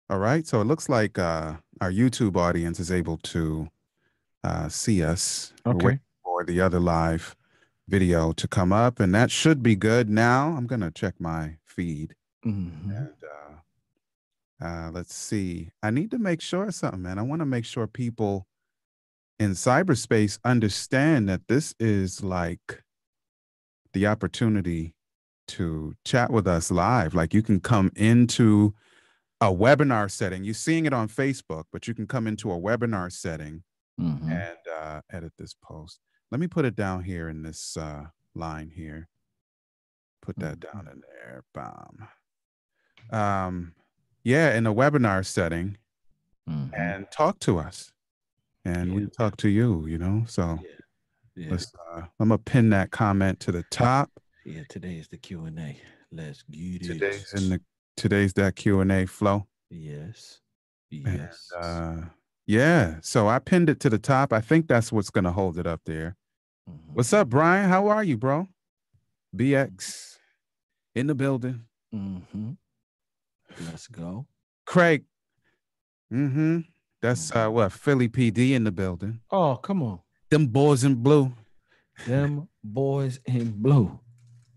All right. So it looks like our YouTube audience is able to see us. We're waiting Okay. for the other live video to come up, and that should be good now. I'm going to check my feed Hmm. and let's see. I need to make sure of something, man. I want to make sure people in cyberspace understand that this is like the opportunity to chat with us live. Like you can come into a webinar setting. You're seeing it on Facebook, but you can come into a webinar setting Hmm. and edit this post. Let me put it down here in this line here. Put that down in there. Bam. Um, yeah, in a webinar setting Hmm. and talk to us. And Yeah. we talk to you, you know. So Yeah. Yeah. let's I'm gonna pin that comment to the top. Yeah. Today is the Q&A. Let's get Today's it. in the today's that Q&A flow. Yes. And Yes. yeah, so I pinned it to the top. I think that's what's gonna hold it up there. Hmm. What's up, Brian? How are you, bro? BX in the building. Hmm. Let's go. Craig. Mm-hmm. That's Mhm. what Philly PD in the building. Oh, come on. Them boys in blue. Them boys in blue.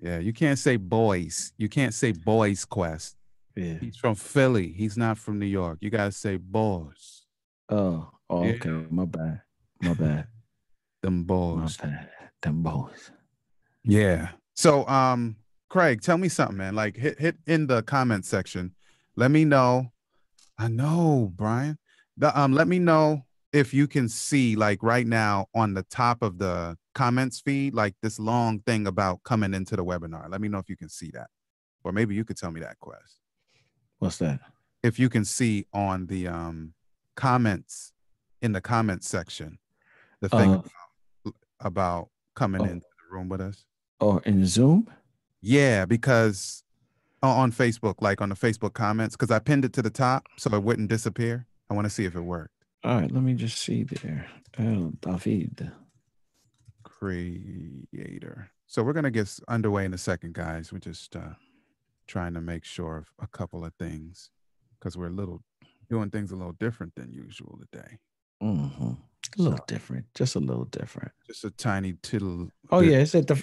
Yeah, you can't say boys. You can't say boys quest. Yeah. He's from Philly. He's not from New York. You gotta say boys. Oh, Yeah. okay. My bad. My bad. Them My boys. bad. Them boys. Yeah. So Craig, tell me something, man. Like hit in the comment section. Let me know. I know, Brian. Let me know if you can see like right now on the top of the comments feed, like this long thing about coming into the webinar. Let me know if you can see that. Or maybe you could tell me that, Quest. What's that? If you can see on the comments in the comments section, the thing Uh, about coming oh, into the room with us. or in Zoom? Yeah, because on Facebook, like on the Facebook comments, because I pinned it to the top so it wouldn't disappear. I want to see if it worked. All right, let me just see there. El David. Creator. So we're gonna get underway in a second, guys. We're just trying to make sure of a couple of things because we're a little doing things a little different than usual today. Mm-hmm. A So little different, just a little different. just a tiny tittle Oh bit. yeah,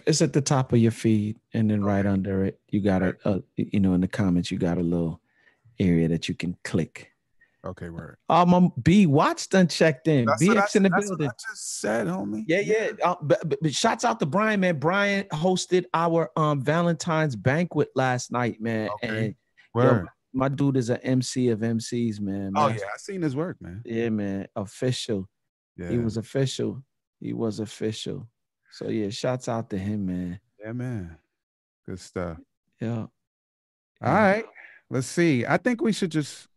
it's at the top of your feed, and then right under it, you got in the comments, you got a little area that you can click. Okay, word. My B Watts done checked in. BX in the That's what I building. just said, homie. Yeah, Yeah. yeah. But shouts out to Brian, man. Brian hosted our Valentine's banquet last night, man. Okay. And yo, Word. my dude is an MC of MCs, man. Oh Man, yeah, I seen his work, man. yeah, man. Official. He Yeah. was official. He was official. So yeah, shouts out to him, man. Yeah, man. Good stuff. Yeah, All yeah. right. Let's see. I think we should just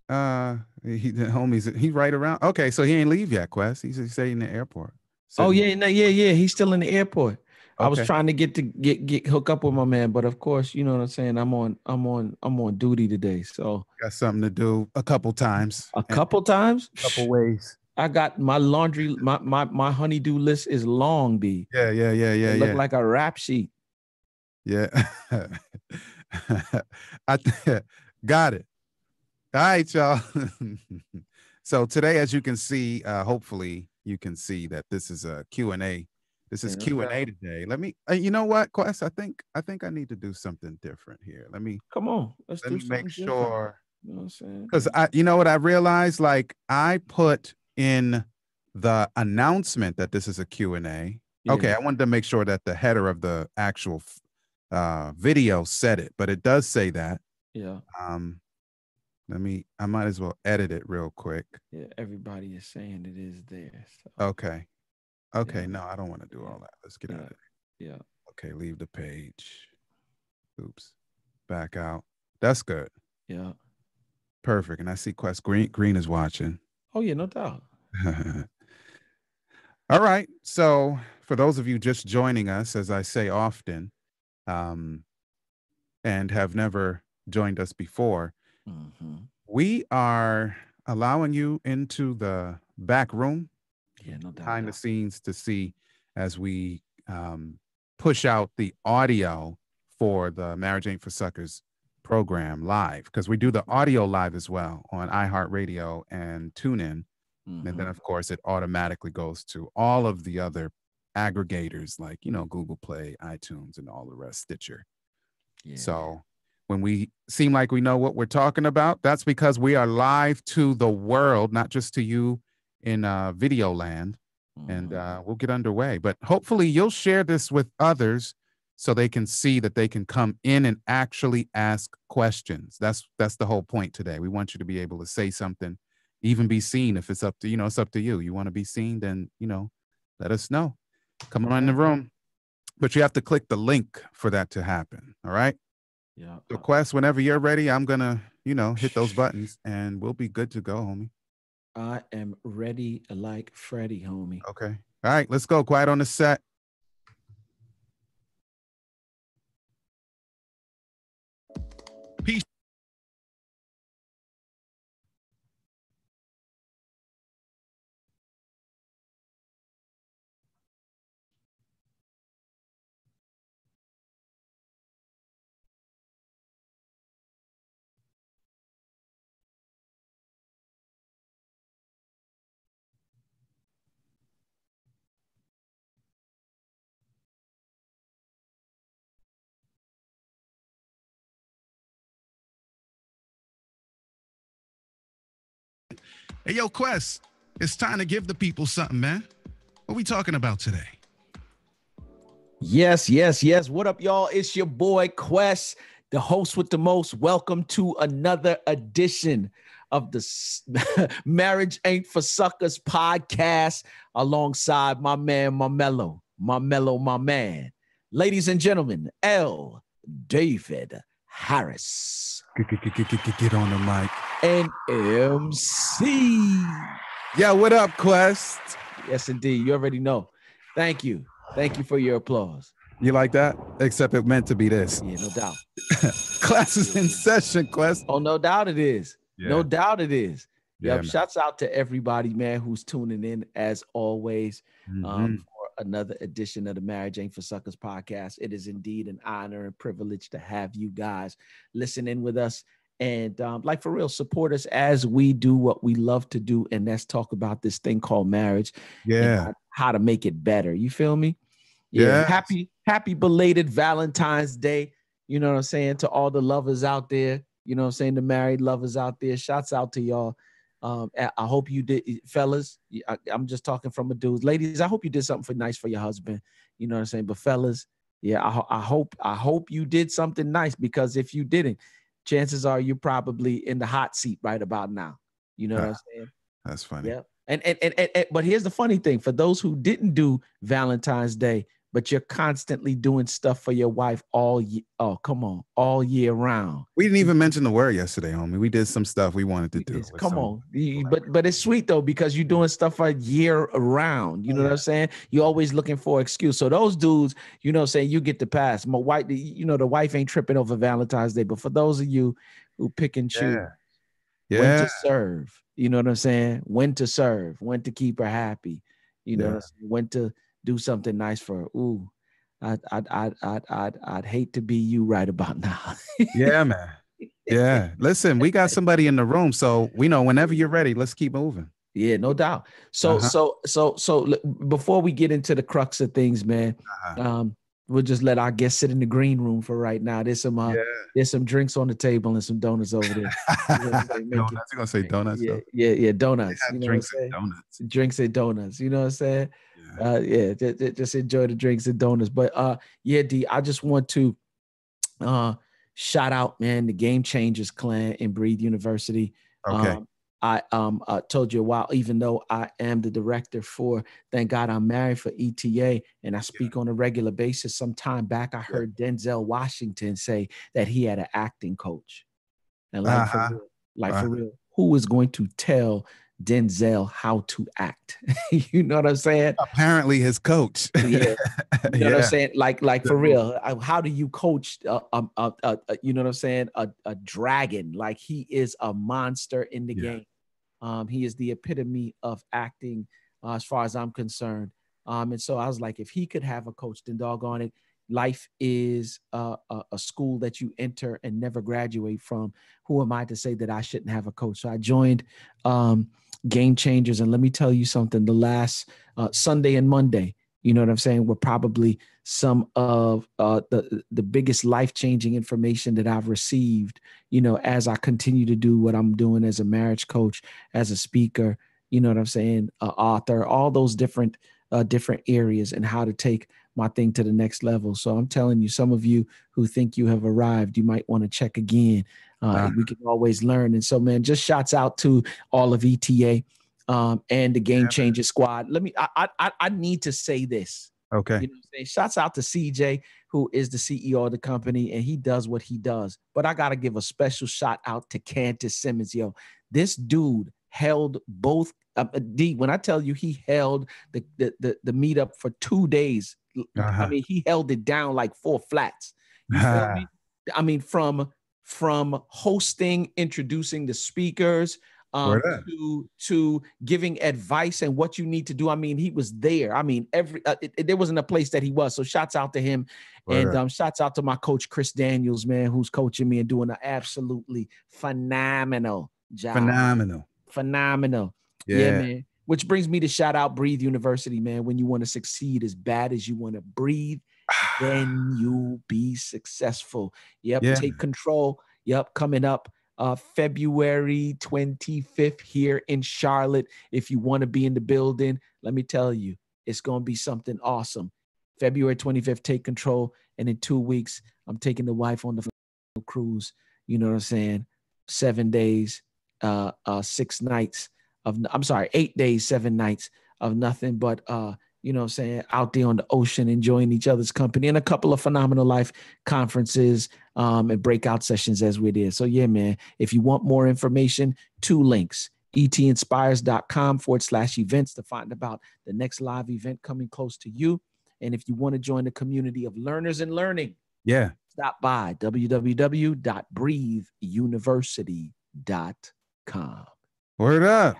the homies he right around. Okay, so he ain't leave yet, Quest. He's staying in the airport. Oh Sitting. yeah, no, yeah, yeah. He's still in the airport. I was Okay. trying to get hook up with my man, but of course, you know what I'm saying. I'm on duty today. So Got something to do a couple times a and couple times, a couple ways. I got my laundry. My honeydew list is long, B. Yeah, yeah, yeah, yeah, It looked yeah. like a rap sheet. Yeah. Got it. All right, y'all. So today, as you can see, hopefully you can see that this is a Q&A. This is Yeah, no Q&A doubt. today. Let me, you know what, Quest? I think I need to do something different here. Come on, let's Let do me make something different. sure You know what I'm saying? because you know what I realized? Like I put in the announcement that this is a Q&A. Okay, Yeah, I wanted to make sure that the header of the actual video said it, but it does say that. yeah, Um, I might as well edit it real quick. yeah. Everybody is saying it is there. So Okay. Okay. yeah, No, I don't want to do yeah, all that. Let's get out of yeah, it. yeah, Okay. Leave the page. Oops. Back out. That's good. yeah. Perfect. And I see Quest Green is watching. Oh yeah, no doubt. All right. So, for those of you just joining us, as I say often, um, and have never joined us before, Mm-hmm. we are allowing you into the back room Yeah, no doubt. behind the scenes to see as we push out the audio for the Marriage Ain't for Suckers program live, because we do the audio live as well on iHeartRadio and TuneIn. And then, of course, it automatically goes to all of the other aggregators like, Google Play, iTunes, and all the rest, Stitcher. Yeah. So when we seem like we know what we're talking about, that's because we are live to the world, not just to you in video land. And we'll get underway. But hopefully you'll share this with others so they can see that they can come in and actually ask questions. That's the whole point today. We want you to be able to say something, even be seen. If it's up to, it's up to you. You want to be seen, then, let us know. Come on in the room. But you have to click the link for that to happen. All right. Yeah. So Quest, whenever you're ready, I'm going to, hit those buttons and we'll be good to go, homie. I am ready like Freddie, homie. Okay. All right, let's go. Quiet on the set. Peace. Hey, yo, Quest, it's time to give the people something, man. What are we talking about today? Yes. What up, y'all? It's your boy, Quest, the host with the most. Welcome to another edition of the Marriage Ain't for Suckers podcast alongside my man, my man. Ladies and gentlemen, L. David Harris. Get on the mic. And MC. Yeah, what up, Quest? Yes, indeed. You already know. Thank you for your applause. You like that? Except it meant to be this. Yeah, no doubt. Class is in session, Quest. Oh, no doubt it is. Yeah. No doubt it is. Yeah, shouts out to everybody, man, who's tuning in as always for another edition of the Marriage Ain't for Suckers podcast. It is indeed an honor and privilege to have you guys listen in with us. And like for real, support us as we do what we love to do. And that's talk about this thing called marriage. Yeah. And how to make it better. You feel me? Yeah. Happy belated Valentine's Day. You know what I'm saying? To all the lovers out there, you know what I'm saying? The married lovers out there. Shouts out to y'all. I hope you did, fellas. I'm just talking from a dude. Ladies, I hope you did something nice for your husband. You know what I'm saying? But fellas, yeah, I hope you did something nice, because if you didn't, chances are you're probably in the hot seat right about now. You know what I'm saying? That's funny. Yeah. And but here's the funny thing: for those who didn't do Valentine's Day, but you're constantly doing stuff for your wife all year round. We didn't even mention the word yesterday, homie. We did some stuff we wanted to do. Come on. But it's sweet though, because you're doing stuff for year round. You know what I'm saying? You're always looking for an excuse. So those dudes, you know what I'm saying, you get the pass. My wife, the wife ain't tripping over Valentine's Day. But for those of you who pick and choose when to serve, you know what I'm saying? When to serve, when to keep her happy, you know what I'm saying? When to do something nice for her. Ooh, I'd hate to be you right about now. Yeah, man. Yeah. Listen, we got somebody in the room, so we know whenever you're ready, let's keep moving. Yeah, no doubt. So before we get into the crux of things, man, we'll just let our guests sit in the green room for right now. There's some drinks on the table and some donuts over there. Donuts. You're gonna say donuts? Yeah, donuts. You know drinks and donuts. Drinks and donuts. You know what I'm saying? Just enjoy the drinks and donuts. But D, I just want to shout out, man, the Game Changers clan in Breathe University. Okay. I told you a while, even though I am the director for Thank God I'm Married for ETA, and I speak on a regular basis. Some time back, I heard Denzel Washington say that he had an acting coach. And for real, who is going to tell Denzel how to act? You know what I'm saying? Apparently his coach. Yeah. You know what I'm saying? Like for real, how do you coach you know what I'm saying? A dragon. Like, he is a monster in the game. He is the epitome of acting as far as I'm concerned. And so I was like, if he could have a coach, then doggone it, life is a school that you enter and never graduate from. Who am I to say that I shouldn't have a coach? So I joined Game Changers, and let me tell you something. The last Sunday and Monday, you know what I'm saying, were probably some of the biggest life-changing information that I've received, you know, as I continue to do what I'm doing as a marriage coach, as a speaker, you know what I'm saying, author, all those different areas, and how to take my thing to the next level. So I'm telling you, some of you who think you have arrived, you might want to check again. We can always learn. And so, man, just shouts out to all of ETA and the Game Changer Squad. I need to say this. Okay. You know what I'm saying? Shouts out to CJ, who is the CEO of the company, and he does what he does. But I got to give a special shout out to Candace Simmons. Yo, this dude held both. D, when I tell you he held the meetup for 2 days, I mean, he held it down like 4 flats. You feel me? I mean, from hosting, introducing the speakers, to giving advice and what you need to do. I mean, he was there. I mean, there wasn't a place that he was. So shouts out to him. And shouts out to my coach, Chris Daniels, man, who's coaching me and doing an absolutely phenomenal job. Phenomenal. Yeah, man. Which brings me to shout out Breathe University, man. When you want to succeed as bad as you want to breathe, then you'll be successful. Yep. Yeah. Take control. Yep. Coming up February 25th here in Charlotte. If you want to be in the building, let me tell you, it's going to be something awesome. February 25th, take control. And in 2 weeks, I'm taking the wife on the cruise. You know what I'm saying? 7 days, 6 nights of, 8 days, 7 nights of nothing but, you know what I'm saying, out there on the ocean, enjoying each other's company, and a couple of phenomenal life conferences and breakout sessions as we did. So yeah, man, if you want more information, 2 links, etinspires.com/events to find about the next live event coming close to you. And if you want to join the community of learners and learning, stop by www.breatheuniversity.com. Word up.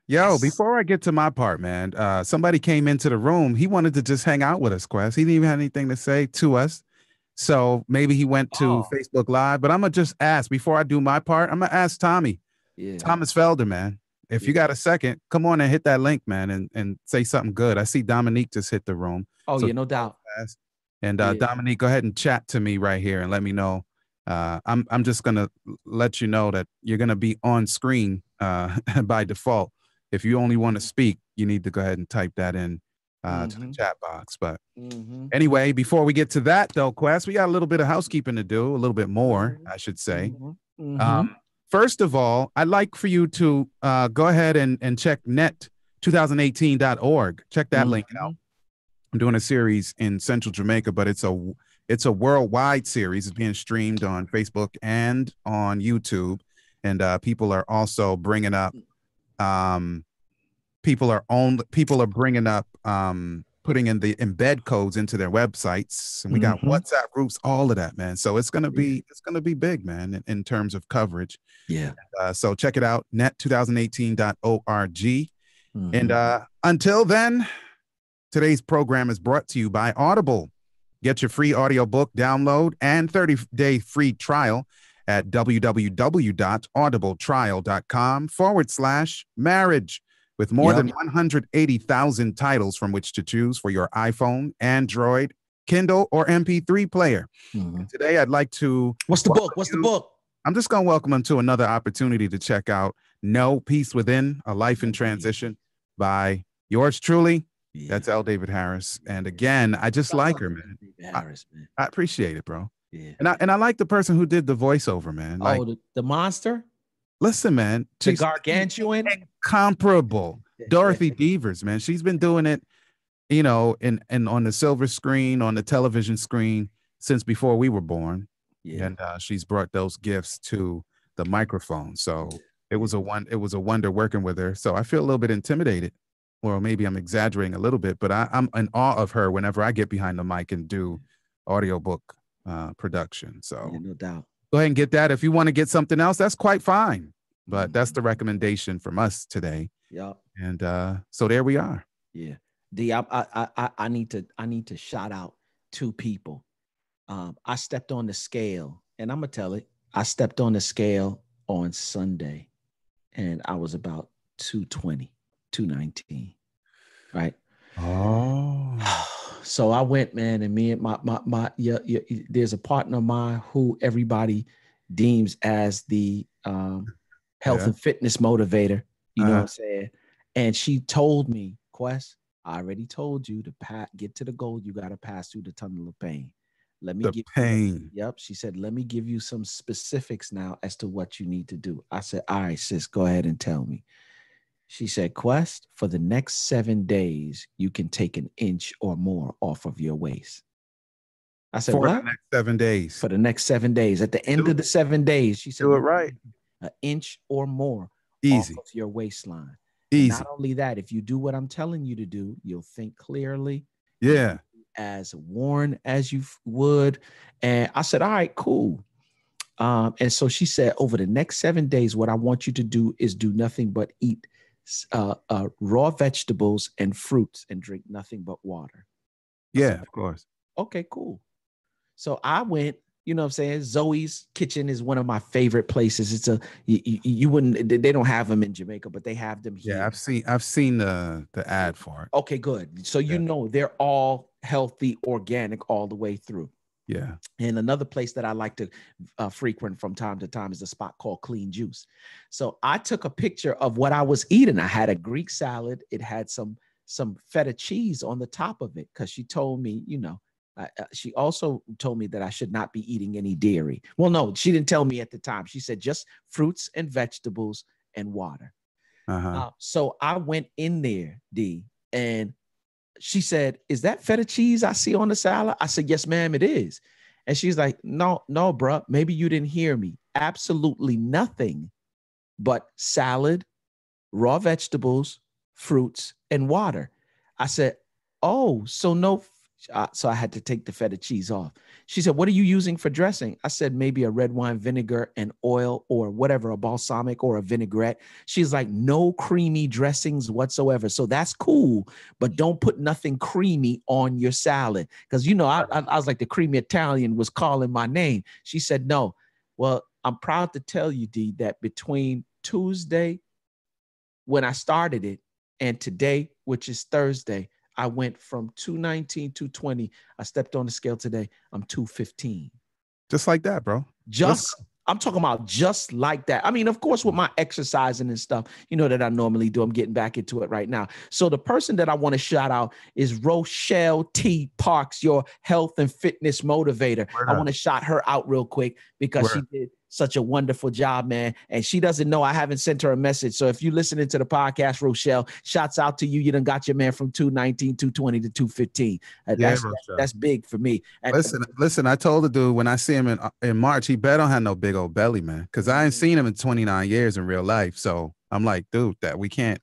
Yo, before I get to my part, man, somebody came into the room. He wanted to just hang out with us, Quest. He didn't even have anything to say to us. So maybe he went to Facebook Live. But I'm going to just ask, before I do my part, I'm going to ask Tommy. Thomas Felder, man. If you got a second, come on and hit that link, man, and say something good. I see Dominique just hit the room. So no doubt. And Dominique, go ahead and chat to me right here and let me know. I'm just going to let you know that you're going to be on screen by default. If you only want to speak, you need to go ahead and type that in to the chat box. But anyway, before we get to that, though, Quest, we got a little bit of housekeeping to do, a little bit more, I should say. First of all, I'd like for you to go ahead and check net2018.org. Check that link out. I'm doing a series in Central Jamaica, but it's a worldwide series. It's being streamed on Facebook and on YouTube. And people are also bringing up people are bringing up putting in the embed codes into their websites, and we got WhatsApp groups, all of that, man. So it's gonna be big, man, in terms of coverage. So check it out, net2018.org. And until then, today's program is brought to you by Audible. Get your free audiobook download and 30-day free trial at www.audibletrial.com/marriage, with more than 180,000 titles from which to choose for your iPhone, Android, Kindle, or MP3 player. Today, I'd like to... What's the book? I'm just going to welcome them to another opportunity to check out No Peace Within, A Life in Transition by yours truly. That's L. David Harris. And again, I just like her, man. I appreciate it, bro. And I like the person who did the voiceover, man. Like, the monster? Listen, man. The gargantuan? Incomparable. Dorothy Devers, man. She's been doing it, you know, and on the silver screen, on the television screen since before we were born. And she's brought those gifts to the microphone. So it was a wonder working with her. So I feel a little bit intimidated. Or maybe I'm exaggerating a little bit, but I'm in awe of her whenever I get behind the mic and do audiobook production. So no doubt. Go ahead and get that. If you want to get something else, that's quite fine. But that's the recommendation from us today. And so there we are. D, I need to shout out two people. I stepped on the scale, and I'm gonna tell it. I stepped on the scale on Sunday, and I was about 220, 219, right? Oh. So I went, man, and me and there's a partner of mine who everybody deems as the health Yeah. and fitness motivator. You know what Uh-huh. I'm saying? And she told me, Quest, I already told you to get to the goal. You got to pass through the tunnel of pain. Let me The give. pain. Yep. She said, let me give you some specifics now as to what you need to do. I said, all right, sis, go ahead and tell me. She said, Quest, for the next 7 days, you can take an inch or more off of your waist. I said, For the what? next 7 days. For the next 7 days. At the end Do of the 7 days, she said, it you right. an inch or more off Easy. of your waistline. And not Easy. only that, if you do what I'm telling you to do, you'll think clearly. Yeah. As worn as you would. And I said, all right, cool. And so she said, over the next 7 days, what I want you to do is do nothing but eat raw vegetables and fruits and drink nothing but water. Yeah, of course. Okay, cool. So I went, you know what I'm saying? Zoe's Kitchen is one of my favorite places. It's you wouldn't, they don't have them in Jamaica, but they have them here. Yeah, I've seen the ad for it. Okay, good. So you Yeah. know they're all healthy, organic all the way through. Yeah. And another place that I like to frequent from time to time is a spot called Clean Juice. So I took a picture of what I was eating. I had a Greek salad. It had some feta cheese on the top of it because she told me, you know, she also told me that I should not be eating any dairy. Well, no, she didn't tell me at the time. She said just fruits and vegetables and water. So I went in there, D, and she said, is that feta cheese I see on the salad? I said, yes, ma'am, it is. And she's like, no, bro, maybe you didn't hear me. Absolutely nothing but salad, raw vegetables, fruits, and water. I said, oh, so no. So I had to take the feta cheese off. She said, what are you using for dressing? I said, maybe a red wine vinegar and oil or whatever, a balsamic or a vinaigrette. She's like, no creamy dressings whatsoever. So that's cool, but don't put nothing creamy on your salad. Because, you know, I was like, the creamy Italian was calling my name. She said, no. Well, I'm proud to tell you, D, that between Tuesday, when I started it, and today, which is Thursday, I went from 219, 220. I stepped on the scale today. I'm 215. Just like that, bro. I'm talking about just like that. I mean, of course, with my exercising and stuff, you know, that I normally do. I'm getting back into it right now. So the person that I want to shout out is Rochelle T. Parks, your health and fitness motivator. I want to shout her out real quick because she did such a wonderful job, man. And she doesn't know I haven't sent her a message. So if you're listening to the podcast, Rochelle, shouts out to you. You done got your man from 219, 220 to 215. That's big for me. And, listen, I told the dude when I see him in March, he better don't have no big old belly, man. Cause I ain't seen him in 29 years in real life. So I'm like, dude, that you can't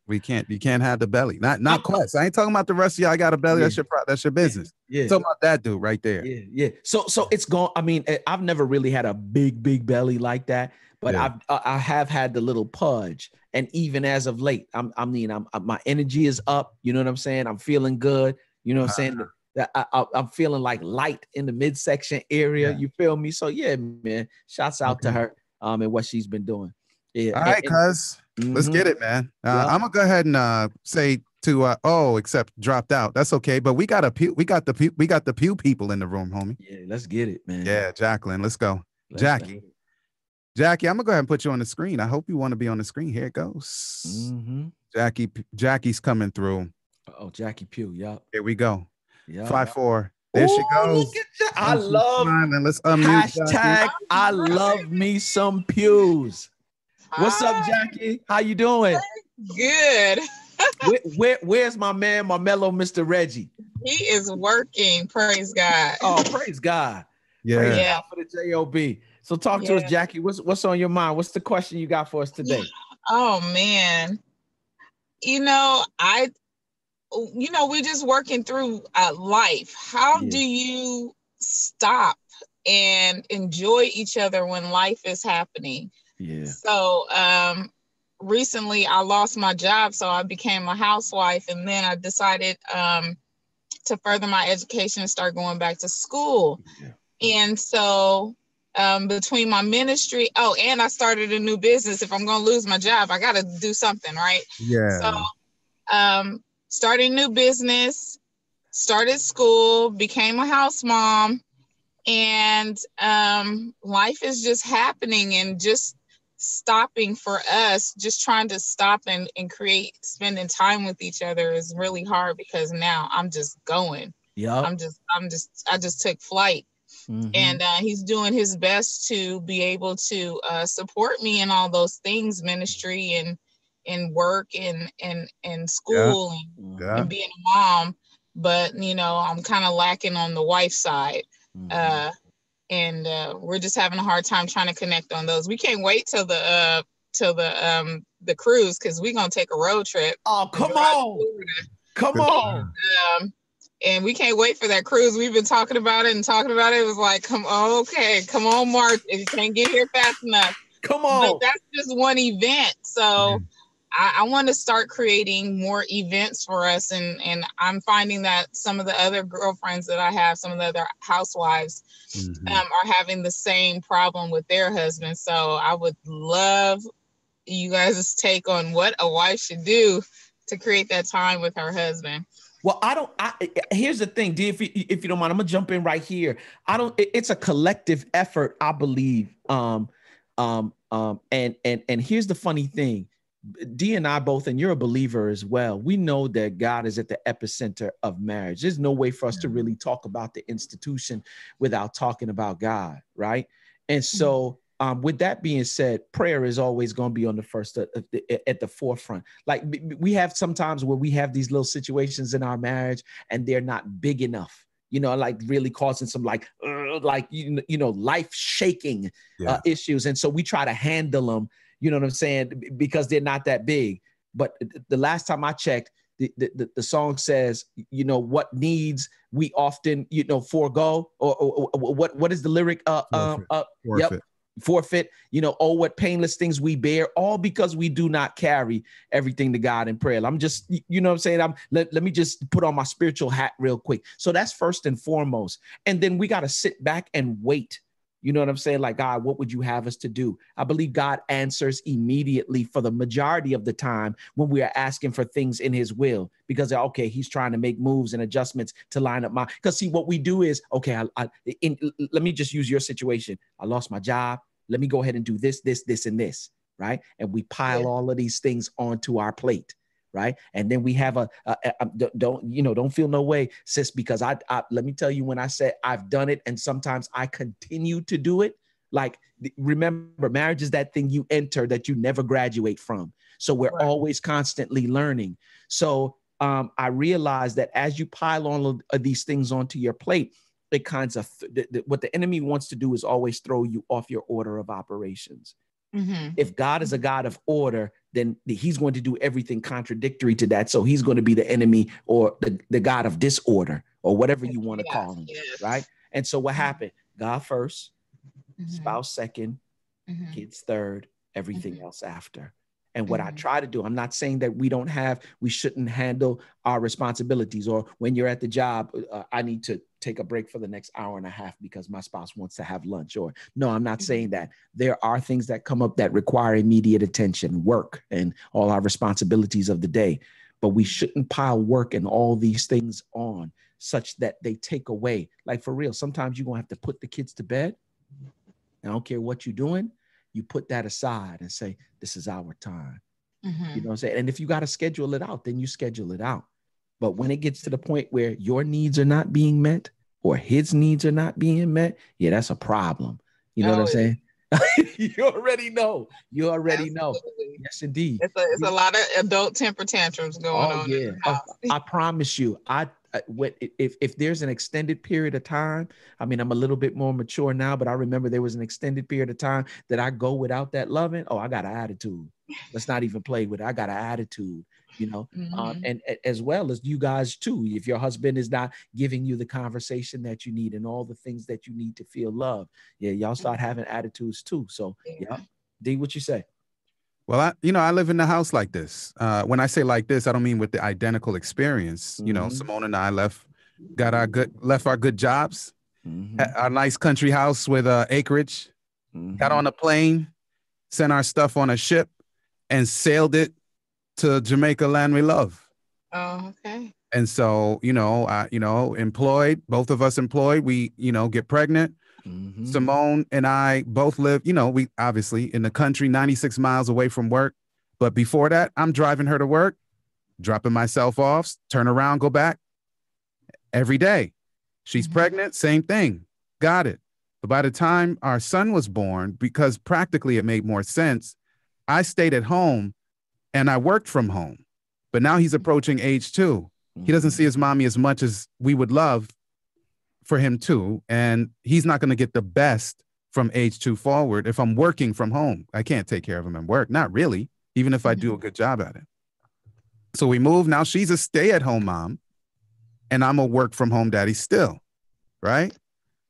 have the belly. Not Quest. I ain't talking about the rest of y'all got a belly. Yeah. That's your business. Yeah. Talking about that dude right there. Yeah. So it's gone. I mean, I've never really had a big belly like that, but I have had the little pudge. And even as of late, my energy is up. You know what I'm saying? I'm feeling good. You know what I'm saying? That I'm feeling like light in the midsection area. You feel me? So yeah, man. Shouts out to her and what she's been doing. Yeah. All right, cuz. Let's get it, man. I'm gonna go ahead and say to except dropped out. That's okay. But we got the pew people in the room, homie. Yeah, let's get it, man. Yeah, Jacqueline, let's go. Jackie, I'm gonna go ahead and put you on the screen. I hope you want to be on the screen. Here it goes. Jackie's coming through. Oh, Jackie Pugh. Yep. Here we go. Yeah. 5-4. There she goes. Look at I love Let's unmute hashtag I love me some pews. What's up, Jackie? How you doing? Good. Where's my man, my mellow Mr. Reggie? He is working. Praise God. Oh, praise God. Yeah. Praise God for the JOB. So talk to us, Jackie. What's on your mind? What's the question you got for us today? Oh man. You know, we're just working through life. How do you stop and enjoy each other when life is happening? Yeah. So recently I lost my job, so I became a housewife, and then I decided to further my education and start going back to school. Yeah. And so between my ministry, and I started a new business. If I'm going to lose my job, I got to do something, right? Yeah. So started a new business, started school, became a house mom, and life is just happening and just stopping for us, just trying to stop and create, spending time with each other is really hard because now I'm just going. Yeah. I just took flight. Mm-hmm. And he's doing his best to be able to support me in all those things, ministry and work and school and being a mom. But, I'm kind of lacking on the wife side. Mm-hmm. And we're just having a hard time trying to connect on those. We can't wait till the cruise, because we're going to take a road trip. Oh, come on. Come on. And we can't wait for that cruise. We've been talking about it. It was like, come on, March. If you can't get here fast enough. Come on. But that's just one event. So I want to start creating more events for us. And I'm finding that some of the other girlfriends that I have, some of the other housewives are having the same problem with their husbands. So I would love you guys' take on what a wife should do to create that time with her husband. Well, here's the thing, D, if you don't mind, I'm gonna jump in right here. It's a collective effort, I believe. And here's the funny thing. D and I both, and you're a believer as well, we know that God is at the epicenter of marriage. There's no way for us to really talk about the institution without talking about God, right? And so with that being said, prayer is always going to be on the first at the forefront. Like we have sometimes where we have these little situations in our marriage and they're not big enough, like really causing some life shaking issues. And so we try to handle them, you know what I'm saying? Because they're not that big. But the last time I checked, the song says, what needs we often, forego, or what is the lyric? Forfeit, what painless things we bear, all because we do not carry everything to God in prayer. I'm just, what I'm saying? Let me just put on my spiritual hat real quick. So that's first and foremost. And then we got to sit back and wait. You know what I'm saying? Like, God, what would you have us to do? I believe God answers immediately for the majority of the time when we are asking for things in his will, because, okay, he's trying to make moves and adjustments to line up because see, what we do is, okay, let me just use your situation. I lost my job. Let me go ahead and do this, and this, right? And we pile all of these things onto our plate, right? And then we have don't feel no way, sis, because I let me tell you, when I said I've done it and sometimes I continue to do it, like, remember, marriage is that thing you enter that you never graduate from. So we're always constantly learning. So I realized that as you pile all of these things onto your plate, it kinds of what the enemy wants to do is always throw you off your order of operations. Mm-hmm. If God is a God of order, then he's going to do everything contradictory to that. So he's going to be the enemy or the God of disorder or whatever you want to call him. Yes. Right. And so what happened? God first, spouse second, kids third, everything else after. And what I try to do, I'm not saying that we shouldn't handle our responsibilities, or when you're at the job, I need to take a break for the next hour and a half because my spouse wants to have lunch, or no, I'm not saying that. There are things that come up that require immediate attention, work, and all our responsibilities of the day. But we shouldn't pile work and all these things on such that they take away. Like, for real, sometimes you're going to have to put the kids to bed. I don't care what you're doing. You put that aside and say, this is our time. You know what I'm saying? And if you got to schedule it out, then you schedule it out. But when it gets to the point where your needs are not being met or his needs are not being met, yeah, that's a problem. You know what I'm saying? You already know. You already know. Yes, indeed. It's a lot of adult temper tantrums going on. Yeah. I promise you, if there's an extended period of time, I mean, I'm a little bit more mature now, but I remember there was an extended period of time that I go without that loving. Oh, I got an attitude. Let's not even play with it. I got an attitude, and as well as you guys too. If your husband is not giving you the conversation that you need and all the things that you need to feel loved, yeah, y'all start having attitudes too. So yeah. D, what you say? Well, I live in the house like this. When I say like this, I don't mean with the identical experience. Simone and I left got our left our good jobs, our nice country house with acreage, got on a plane, sent our stuff on a ship, and sailed it to Jamaica, land we love. Oh, okay. And so, employed, both of us employed, we, get pregnant. Simone and I both live, we obviously in the country, 96 miles away from work. But before that, I'm driving her to work, dropping myself off, turn around, go back every day. She's pregnant, same thing. Got it. But by the time our son was born, because practically it made more sense, I stayed at home and I worked from home. But now he's approaching age 2. He doesn't see his mommy as much as we would love for him to. And he's not going to get the best from age 2 forward if I'm working from home. I can't take care of him at work. Not really, even if I do a good job at it. So we moved. Now she's a stay-at-home mom and I'm a work from home daddy still, right?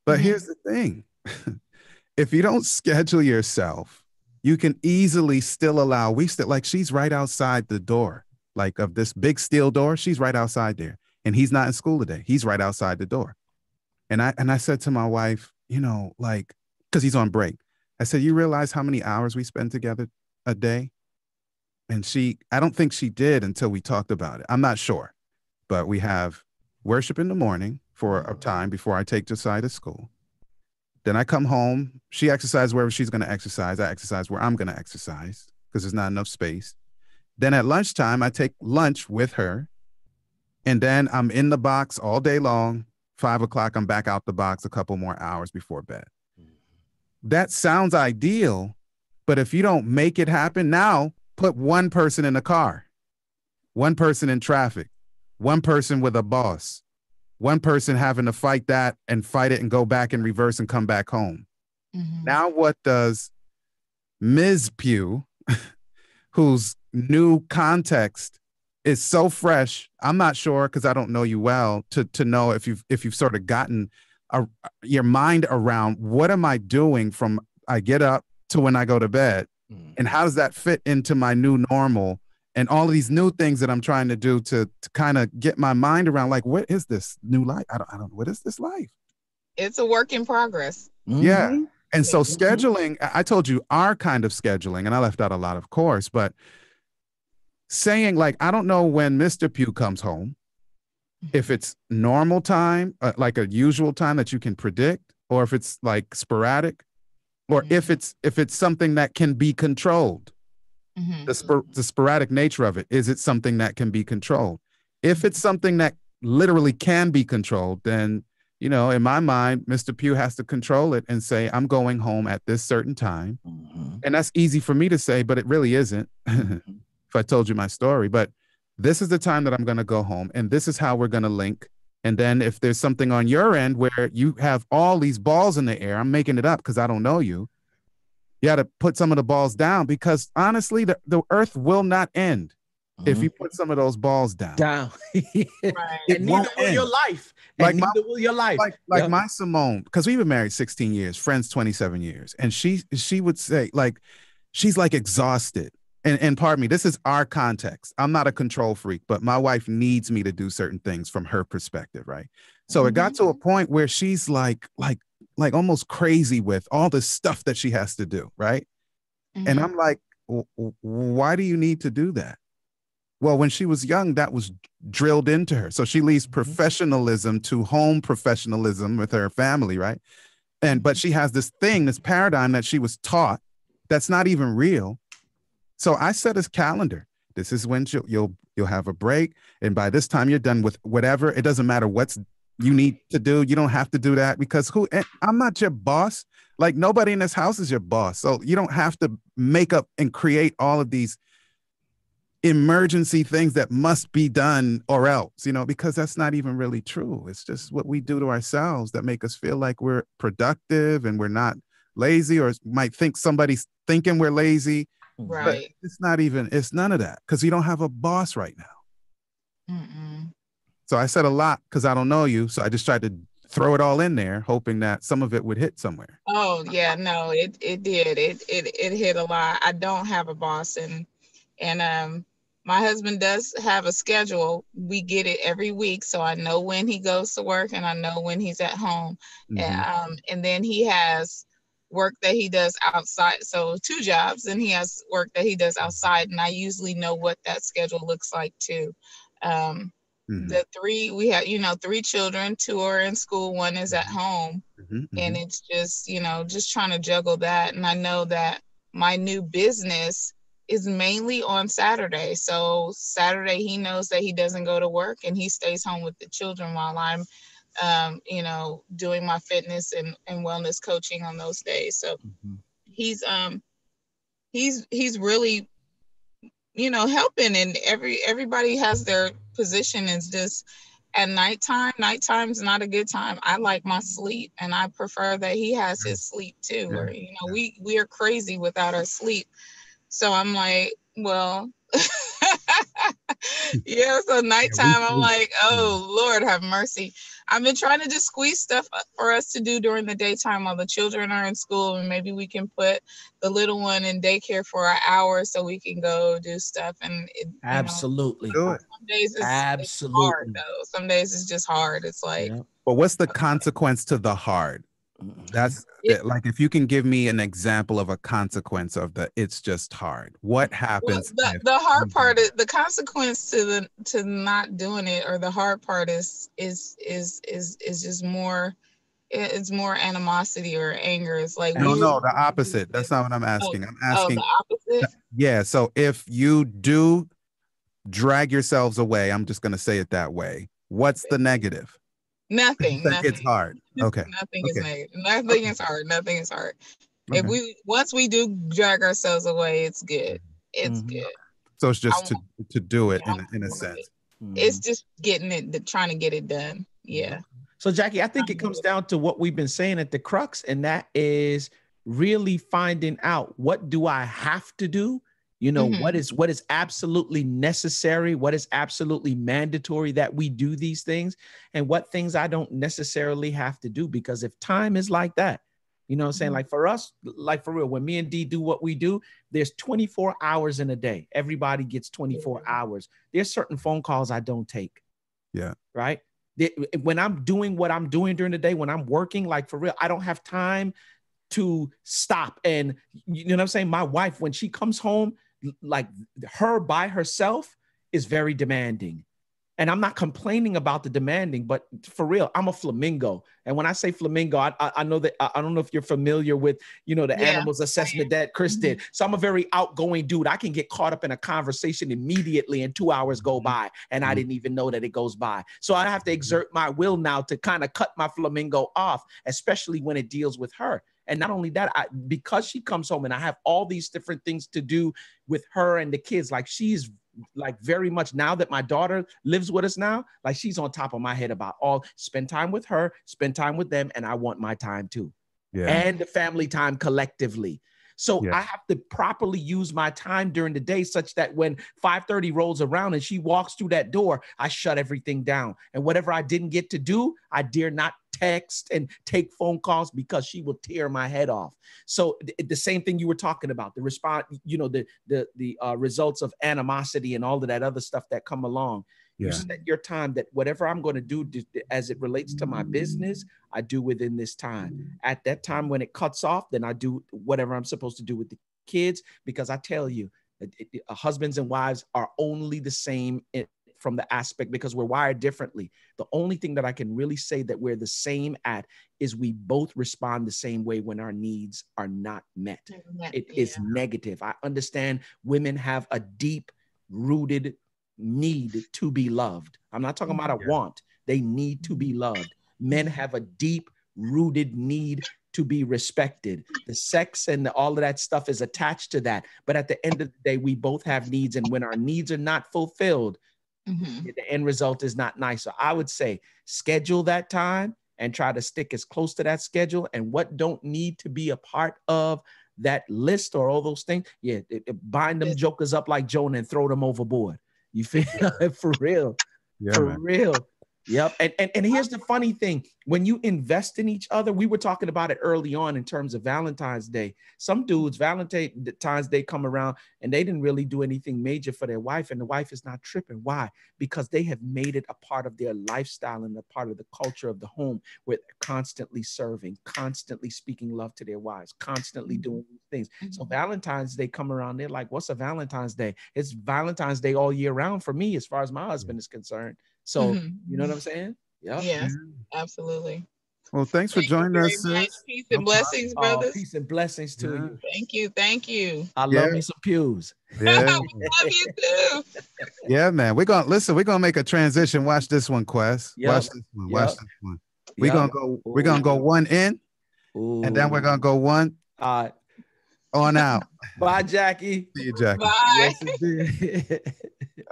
But here's the thing. If you don't schedule yourself, you can easily still allow, she's right outside the door, like of this big steel door. She's right outside there and he's not in school today. He's right outside the door. And I said to my wife, because he's on break, I said, you realize how many hours we spend together a day? And I don't think she did until we talked about it. I'm not sure, but we have worship in the morning for a time before I take Josiah to school. Then I come home. She exercises wherever she's going to exercise. I exercise where I'm going to exercise because there's not enough space. Then at lunchtime, I take lunch with her. And then I'm in the box all day long. 5 o'clock, I'm back out the box a couple more hours before bed. That sounds ideal, but if you don't make it happen, now put one person in the car, one person in traffic, one person with a boss, one person having to fight that and fight it and go back in reverse and come back home. Now what does Ms. Pugh, whose new context is so fresh, I'm not sure because I don't know you well to know if you've sort of gotten your mind around what am I doing from I get up to when I go to bed, and how does that fit into my new normal and all of these new things that I'm trying to do to kind of get my mind around, like, what is this new life? I don't what is this life? It's a work in progress. Yeah. And so scheduling, I told you our kind of scheduling, and I left out a lot, of course, but saying like, I don't know when Mr. Pugh comes home, if it's normal time, like a usual time that you can predict, or if it's like sporadic, or if it's something that can be controlled. The sporadic nature of it. Is it something that can be controlled? If it's something that literally can be controlled, then, in my mind, Mr. Pugh has to control it and say, I'm going home at this certain time. And that's easy for me to say, but it really isn't. If I told you my story, but this is the time that I'm going to go home and this is how we're going to link. And then if there's something on your end where you have all these balls in the air, I'm making it up because I don't know you. You got to put some of the balls down because honestly, the earth will not end if you put some of those balls down. And neither will your life. Like neither will your life. Like my Simone, because we've been married 16 years, friends 27 years. And she would say, like, she's like exhausted. And pardon me, this is our context. I'm not a control freak, but my wife needs me to do certain things from her perspective, right? So it got to a point where she's like almost crazy with all the stuff that she has to do, right? And I'm like, why do you need to do that? Well, when she was young, that was drilled into her. So she leaves professionalism to home professionalism with her family, right? But she has this paradigm that she was taught that's not even real. So I set a calendar. This is when you'll have a break. And by this time you're done with whatever. It doesn't matter what you need to do. You don't have to do that because I'm not your boss. Like nobody in this house is your boss. So you don't have to make up and create all of these emergency things that must be done or else, because that's not even really true. It's just what we do to ourselves that make us feel like we're productive and we're not lazy, or might think somebody's thinking we're lazy. Right. But it's none of that because you don't have a boss right now. So I said a lot because I don't know you. So I just tried to throw it all in there, hoping that some of it would hit somewhere. Oh yeah, no, it did. It hit a lot. I don't have a boss, and my husband does have a schedule. We get it every week, so I know when he goes to work and I know when he's at home. And then he has work that he does outside. So 2 jobs, and he has work that he does outside, and I usually know what that schedule looks like too. The 3 we have, 3 children, 2 are in school, 1 is at home. And it's just, just trying to juggle that. And I know that my new business is mainly on Saturday. So Saturday, he knows that he doesn't go to work and he stays home with the children while I'm, doing my fitness and wellness coaching on those days. So he's really, helping, and everybody has their position. Is just at nighttime's not a good time. I like my sleep, and I prefer that he has his sleep too. Or we are crazy without our sleep. So I'm like, well, so nighttime, I'm like, oh, Lord have mercy. I've been trying to just squeeze stuff for us to do during the daytime while the children are in school, and maybe we can put the little one in daycare for an hour so we can go do stuff. And absolutely, some days it's hard though. Some days it's just hard. It's like, but what's the consequence to the hard? That's like, if you can give me an example of a consequence of it's just hard. What happens? Well, the hard part is the consequence to not doing it, or the hard part is just more. It's more animosity or anger. It's like, no, the opposite. That's not what I'm asking. I'm asking the opposite. Yeah. So if you do drag yourselves away, I'm just going to say it that way. What's the negative? Nothing. It's hard. Okay. Nothing is negative. Nothing is hard. Nothing is hard. If once we do drag ourselves away, it's good. It's good. So it's just to do it in a sense. It's just trying to get it done. Yeah. So Jackie, I think it comes down to what we've been saying at the crux, and that is really finding out, what do I have to do? What is absolutely necessary, what is absolutely mandatory that we do these things, and what things I don't necessarily have to do. Because if time is like that, what I'm saying? Like for us, like for real, when me and Dee do what we do, there's 24 hours in a day. Everybody gets 24 hours. There's certain phone calls I don't take. Yeah. Right. When I'm doing what I'm doing during the day, when I'm working, like for real, I don't have time to stop. And you know what I'm saying? My wife, when she comes home, like her by herself is very demanding. And I'm not complaining about the demanding, but for real, I'm a flamingo. And when I say flamingo, I know that, I don't know if you're familiar with, the animals assessment that Chris did. So I'm a very outgoing dude. I can get caught up in a conversation immediately and 2 hours go by and I didn't even know that it goes by. So I have to exert my will now to kind of cut my flamingo off, especially when it deals with her. And not only that, because she comes home and I have all these different things to do with her and the kids, like she's like very much, now that my daughter lives with us now, like she's on top of my head about spend time with her, spend time with them. And I want my time too. And the family time collectively. So I have to properly use my time during the day such that when 5:30 rolls around and she walks through that door, I shut everything down. And whatever I didn't get to do, I dare not text and take phone calls, because she will tear my head off. So the same thing you were talking about, the response, the results of animosity and all of that other stuff that come along. You set your time that whatever I'm going to do as it relates to my business, I do within this time. At that time, when it cuts off, then I do whatever I'm supposed to do with the kids, because I tell you, husbands and wives are only the same from the aspect, because we're wired differently. The only thing that I can really say that we're the same at is we both respond the same way when our needs are not met. It is negative. I understand women have a deep rooted need to be loved. I'm not talking about a want. They need to be loved. Men have a deep rooted need to be respected. The sex and all of that stuff is attached to that. But at the end of the day, we both have needs. And when our needs are not fulfilled, the end result is not nice. So I would say schedule that time and try to stick as close to that schedule. And what don't need to be a part of that list or all those things, bind them jokers up like Jonah and throw them overboard. You feel for real? For real. Yep. And here's the funny thing. When you invest in each other, we were talking about it early on in terms of Valentine's Day. Some dudes, Valentine's Day come around and they didn't really do anything major for their wife, and the wife is not tripping. Why? Because they have made it a part of their lifestyle and a part of the culture of the home, where they're constantly serving, constantly speaking love to their wives, constantly doing things. So Valentine's Day come around, they're like, what's a Valentine's Day? It's Valentine's Day all year round for me, as far as my husband is concerned. So, you know what I'm saying? Yep. Yes, absolutely. Well, thanks for joining us, sis. Peace and blessings, brothers. Peace and blessings to you. Thank you. Thank you. I love me some pews. Yeah. We love you too. Yeah, man. We're gonna make a transition. Watch this one, Quest. Yep. Watch this one. Watch this one. We're Yep. gonna go one in, and then we're gonna go one on out. Bye, Jackie. See you, Jackie. Bye. Yes, indeed.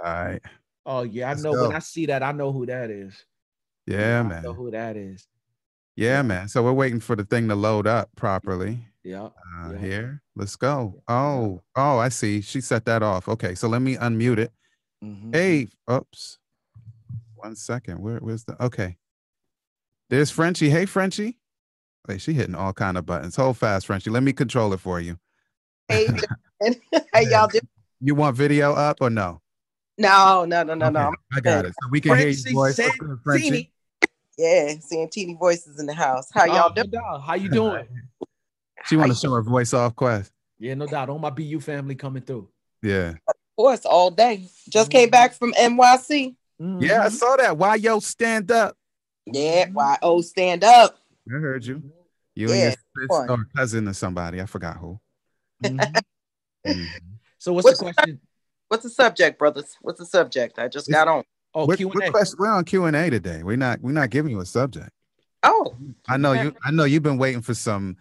All right. Oh yeah, Let's I know. go. When I see that, I know who that is. Yeah, I man. know who that is. Yeah, man. So we're waiting for the thing to load up properly. Yeah. Here. Let's go. Oh, I see. She set that off. Okay, so let me unmute it. Hey, oops. 1 second. Where's the okay? There's Frenchie. Hey, Frenchie. Wait, she hitting all kind of buttons. Hold fast, Frenchie. Let me control it for you. Hey, how y'all doing? You want video up or no? No. Okay, I got it. So we can hear your voice. What's good, Frenchie? Yeah, seeing teeny voices in the house. How y'all doing? How you doing? She want to show her voice off, Quest. Yeah, no doubt. All my BU family coming through. Yeah. Of course, all day. Just came back from NYC. Yeah, I saw that. Why yo stand up? Yeah, YO stand up. I heard you. You and your sis or cousin or somebody. I forgot who. So what's the question? What's the subject, brothers? What's the subject? I just got on. Oh, Q&A. We're on Q&A today. We're not giving you a subject. Oh, I know you've been waiting for some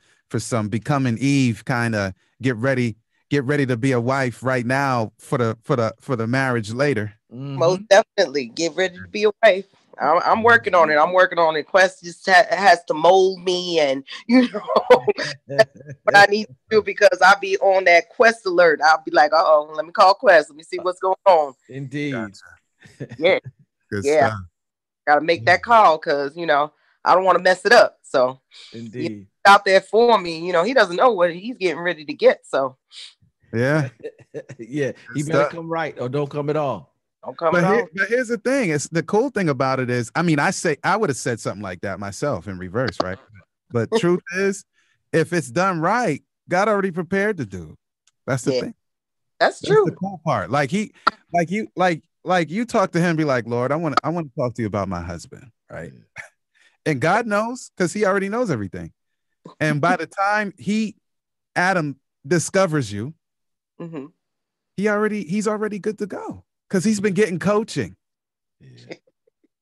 becoming Eve kind of get ready to be a wife right now for the marriage later. Most definitely. Get ready to be a wife. I'm working on it. Quest just has to mold me, and what I need to do, because I'll be on that Quest alert. I'll be like, let me call Quest. Let me see what's going on. Indeed. Gotcha. Yeah. Good stuff. Gotta make that call, because I don't want to mess it up. So indeed, out there for me. He doesn't know what he's getting ready to get. So yeah. Yeah. He better come right or don't come at all. But here's the thing. It's the cool thing about it is, I mean, I would have said something like that myself in reverse, right? But truth is, if it's done right, God already prepared the dude. That's the thing. That's true. The cool part. Like you talk to him, be like, Lord, I want to talk to you about my husband, right? And God knows, because he already knows everything. And by the time Adam discovers you, he's already good to go. Because he's been getting coaching. Yeah.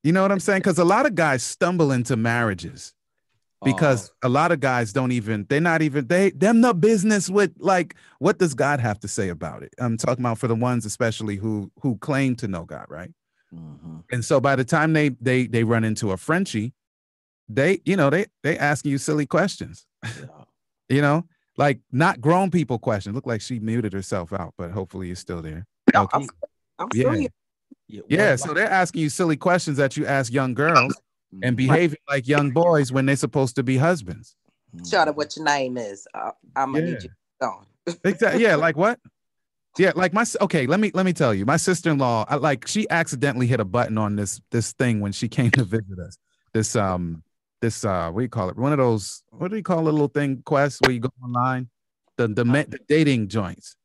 You know what I'm saying? Because a lot of guys stumble into marriages because a lot of guys they're no business with, like, what does God have to say about it? I'm talking about for the ones especially who claim to know God, right? And so by the time they run into a Frenchie, they asking you silly questions. Like not grown people questions. Look like she muted herself out, but hopefully you're still there. Okay. I'm still here. Yeah, so they're asking you silly questions that you ask young girls and behaving like young boys when they're supposed to be husbands. Shout out what your name is. I'm gonna need you gone. Exactly. Yeah, like what? Yeah, like let me tell you, my sister-in-law, she accidentally hit a button on this thing when she came to visit us. This what do you call it? One of those, what do you call a little thing, Quest, where you go online? The dating joints.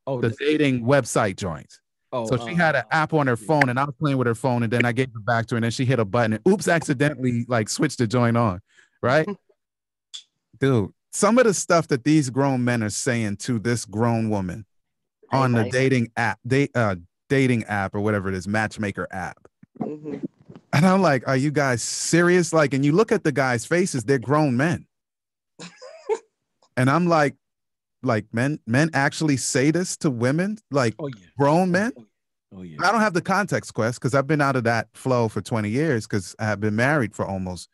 Oh, the dating website joints. So she had an app on her phone, and I was playing with her phone, and then I gave it back to her, and then she hit a button, and oops, accidentally switched the joint on, right? Dude, some of the stuff that these grown men are saying to this grown woman on the dating app or whatever it is, matchmaker app. And I'm like, are you guys serious? Like, and you look at the guys' faces, they're grown men. And I'm like men actually say this to women, like grown men. Oh yeah. I don't have the context, Quest, because I've been out of that flow for 20 years because I have been married for almost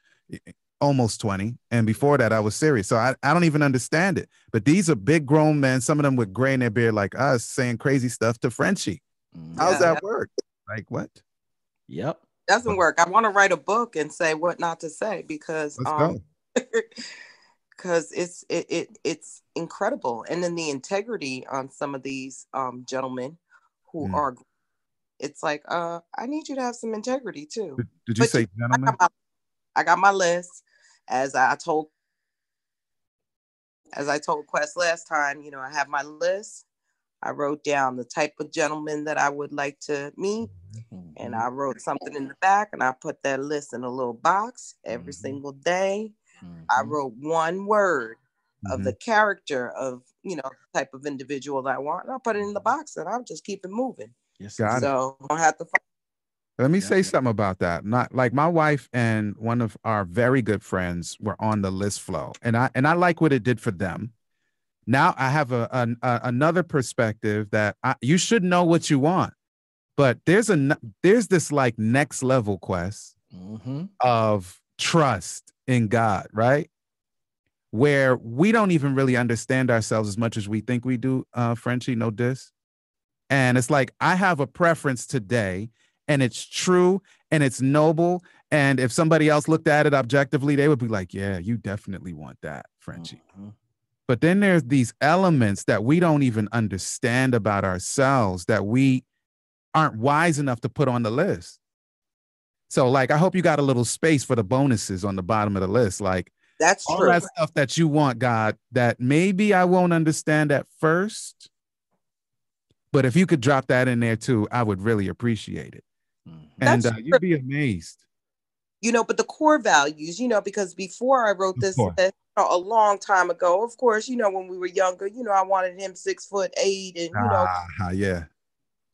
20. And before that, I was serious. So I don't even understand it. But these are big grown men, some of them with gray in their beard like us, saying crazy stuff to Frenchie. How's that work? Like what? Yep. doesn't work. I want to write a book and say what not to say because Let's go. because it's incredible. And then the integrity on some of these gentlemen who are, it's like, I need you to have some integrity too. Did you say gentlemen? I got my list, as I told Quest last time. You know, I have my list. I wrote down the type of gentleman that I would like to meet. And I wrote something in the back, and I put that list in a little box every single day. I wrote one word of the character of, you know, the type of individual that I want, and I'll put it in the box, and I'll just keep it moving. Yes, so I don't have to find. Let me say something about that. Not like my wife and one of our very good friends were on the list flow, and I like what it did for them. Now I have another perspective that you should know what you want, but there's this like next level quest of trust in God, right? Where we don't even really understand ourselves as much as we think we do, Frenchie, no diss. And it's like, I have a preference today, and it's true, and it's noble. And if somebody else looked at it objectively, they would be like, yeah, you definitely want that, Frenchie. But then there's these elements that we don't even understand about ourselves that we aren't wise enough to put on the list. So like, I hope you got a little space for the bonuses on the bottom of the list. Like, that's all true. That stuff that you want, God, that maybe I won't understand at first, but if you could drop that in there too, I would really appreciate it. And you'd be amazed. You know, but the core values, you know, because before I wrote this list, a long time ago, of course, you know, when we were younger, you know, I wanted him 6'8", and you know, yeah,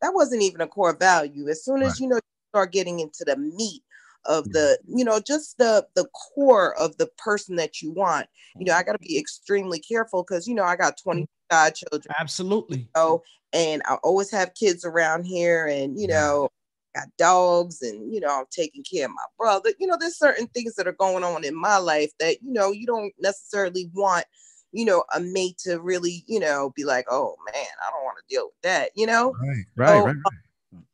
that wasn't even a core value. As soon as you know, you start getting into the meat of the, you know, just the core of the person that you want, you know, I got to be extremely careful because, you know, I got 20 godchildren. Absolutely. You know, and I always have kids around here, and you know, got dogs, and you know, I'm taking care of my brother. You know, there's certain things that are going on in my life that, you know, you don't necessarily want, you know, a mate to really, you know, be like, oh man, I don't want to deal with that, you know. Right.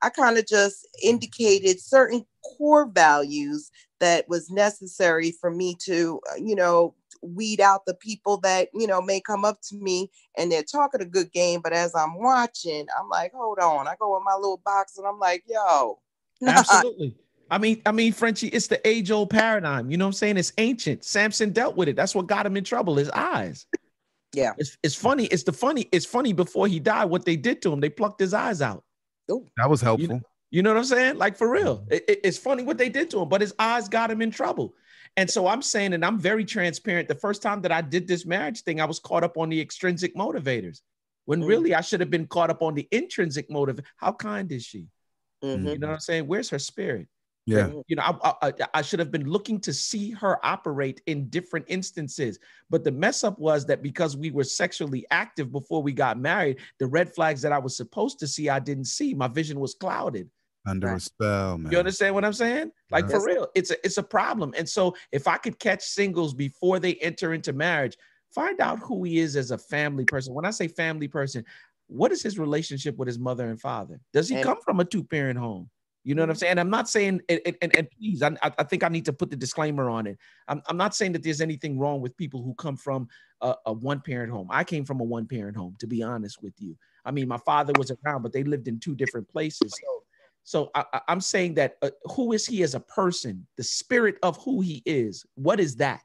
I kind of just indicated certain core values that was necessary for me to, you know, weed out the people that, you know, may come up to me and they're talking a good game, but as I'm watching, I'm like, hold on. I go in my little box and I'm like, yo. Absolutely. I mean, Frenchie, it's the age-old paradigm. You know what I'm saying? It's ancient. Samson dealt with it. That's what got him in trouble, his eyes. Yeah. It's funny. It's funny before he died, what they did to him. They plucked his eyes out. Ooh. That was helpful. You know what I'm saying? Like, for real. It's funny what they did to him, but his eyes got him in trouble. And so I'm saying, and I'm very transparent, the first time that I did this marriage thing, I was caught up on the extrinsic motivators, when really I should have been caught up on the intrinsic motive. How kind is she? You know what I'm saying? Where's her spirit? Yeah. You know, I should have been looking to see her operate in different instances. But the mess up was that because we were sexually active before we got married, the red flags that I was supposed to see, I didn't see. My vision was clouded. Under a spell, man. You understand what I'm saying? Like, for real, it's a problem. And so if I could catch singles before they enter into marriage, find out who he is as a family person. When I say family person, what is his relationship with his mother and father? Does he come from a two-parent home? You know what I'm saying? I'm not saying, and please, I think I need to put the disclaimer on it. I'm not saying that there's anything wrong with people who come from a one-parent home. I came from a one-parent home, to be honest with you. I mean, my father was around, but they lived in two different places. So I'm saying that who is he as a person? The spirit of who he is. What is that?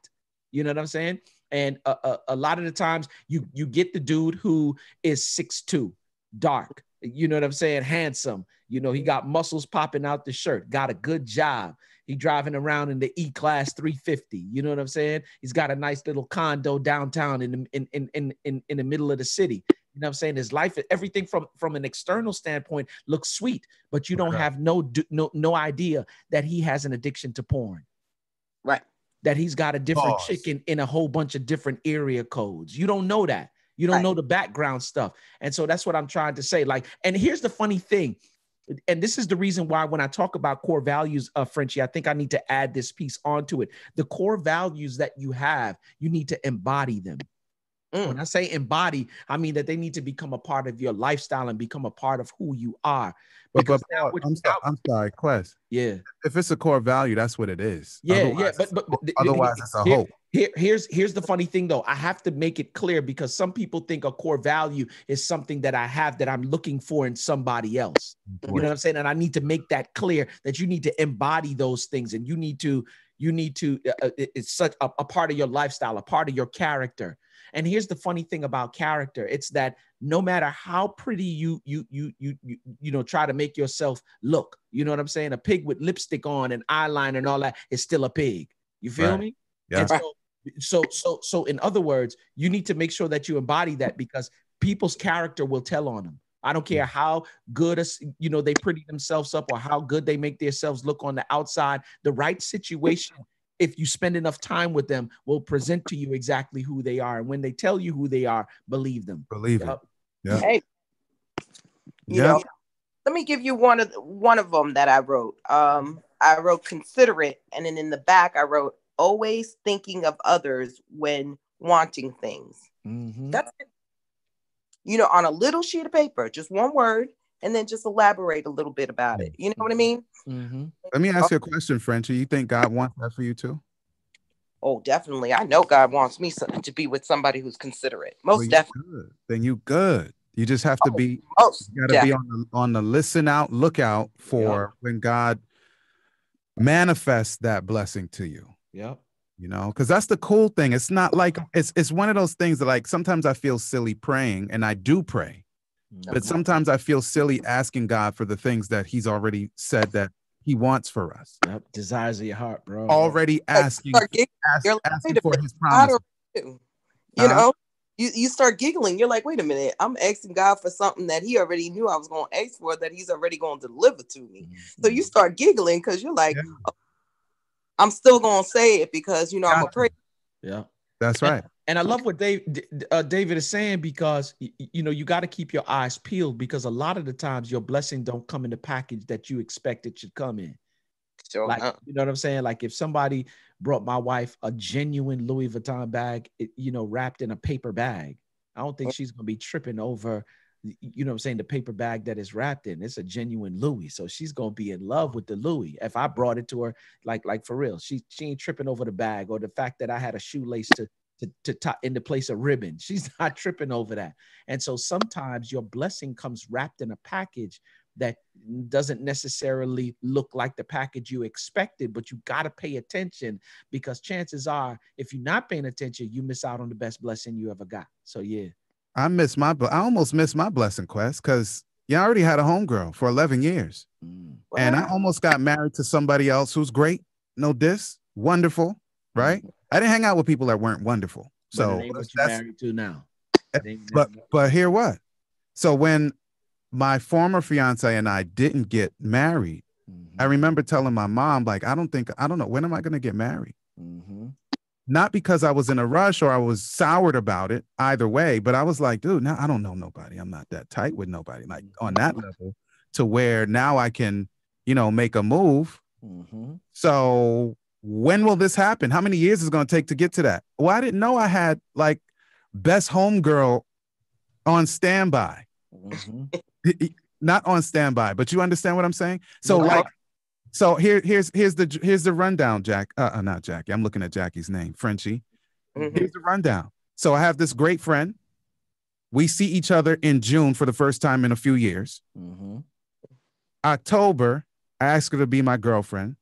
You know what I'm saying? And a lot of the times you get the dude who is 6'2", dark. You know what I'm saying? Handsome. You know, he got muscles popping out the shirt, got a good job. He driving around in the E-Class 350. You know what I'm saying? He's got a nice little condo downtown in the middle of the city. You know what I'm saying? His life, everything from an external standpoint looks sweet, but you don't have no idea that he has an addiction to porn. Right. That he's got a different chicken in a whole bunch of different area codes. You don't know that. You don't know the background stuff. And so that's what I'm trying to say. Like, and here's the funny thing. And this is the reason why when I talk about core values of Frenchie, I think I need to add this piece onto it. The core values that you have, you need to embody them. When I say embody, I mean that they need to become a part of your lifestyle and become a part of who you are. But Because Paul, I'm sorry, Quest. Yeah. If it's a core value, that's what it is. Yeah, Otherwise, yeah. But otherwise it's a hope. Here's the funny thing though. I have to make it clear because some people think a core value is something that I have that I'm looking for in somebody else. You know what I'm saying? And I need to make that clear that you need to embody those things, and you need to it's such a part of your lifestyle, a part of your character. And here's the funny thing about character. It's that no matter how pretty you try to make yourself look, you know what I'm saying? A pig with lipstick on and eyeliner and all that is still a pig. You feel me? Yeah. And so in other words, you need to make sure that you embody that, because people's character will tell on them. I don't care how good, they pretty themselves up or how good they make themselves look on the outside. The right situation, if you spend enough time with them, will present to you exactly who they are. And when they tell you who they are, believe them. Believe it. Yeah. Hey, you know, let me give you one of them that I wrote. I wrote considerate, and then in the back I wrote always thinking of others when wanting things. Mm-hmm. That's it. On a little sheet of paper, just one word, and then just elaborate a little bit about it. You know what I mean? Mm-hmm. Let me ask you a question, Frenchie. You think God wants that for you too? Oh, definitely. I know God wants me to be with somebody who's considerate. Most definitely. Good. Then you good. You just have to be. You got to be on the lookout for when God manifests that blessing to you. Yep. Because that's the cool thing. It's not like it's one of those things that, like, sometimes I feel silly praying, and I do pray, but sometimes I feel silly asking God for the things that He's already said that He wants for us. Yep. Desires of your heart, bro. Already asking for His promise. You start giggling. You're like, wait a minute, I'm asking God for something that He already knew I was going to ask for, that He's already going to deliver to me. Mm-hmm. So you start giggling because you're like, oh, I'm still going to say it because, I'm a prayer. Yeah, that's right. And I love what David is saying, because, you got to keep your eyes peeled, because a lot of the times your blessing don't come in the package that you expect it should come in. Sure. Like, you know what I'm saying? Like, if somebody brought my wife a genuine Louis Vuitton bag, wrapped in a paper bag, I don't think she's going to be tripping over, the paper bag that is wrapped in. It's a genuine Louis. So she's going to be in love with the Louis. If I brought it to her, like for real, she ain't tripping over the bag or the fact that I had a shoelace to tie in the place of ribbon. She's not tripping over that. And so sometimes your blessing comes wrapped in a package that doesn't necessarily look like the package you expected, but you got to pay attention, because chances are, if you're not paying attention, you miss out on the best blessing you ever got. So yeah. I almost missed my blessing, Quest, because I already had a homegirl for 11 years. And I almost got married to somebody else who's great. No diss. Wonderful. Right. I didn't hang out with people that weren't wonderful. So what you married to now. But hear what? So when my former fiance and I didn't get married, I remember telling my mom, like, I don't know, when am I going to get married? Not because I was in a rush or I was soured about it either way, but I was like, dude, now I don't know nobody. I'm not that tight with nobody, like on that level, to where now I can, make a move. So when will this happen? How many years is it going to take to get to that? Well, I didn't know I had like best homegirl on standby. Not on standby, but you understand what I'm saying? So so here's the rundown, Jack. Not Jackie. I'm looking at Jackie's name, Frenchie. Here's the rundown. So I have this great friend. We see each other in June for the first time in a few years. October, I ask her to be my girlfriend.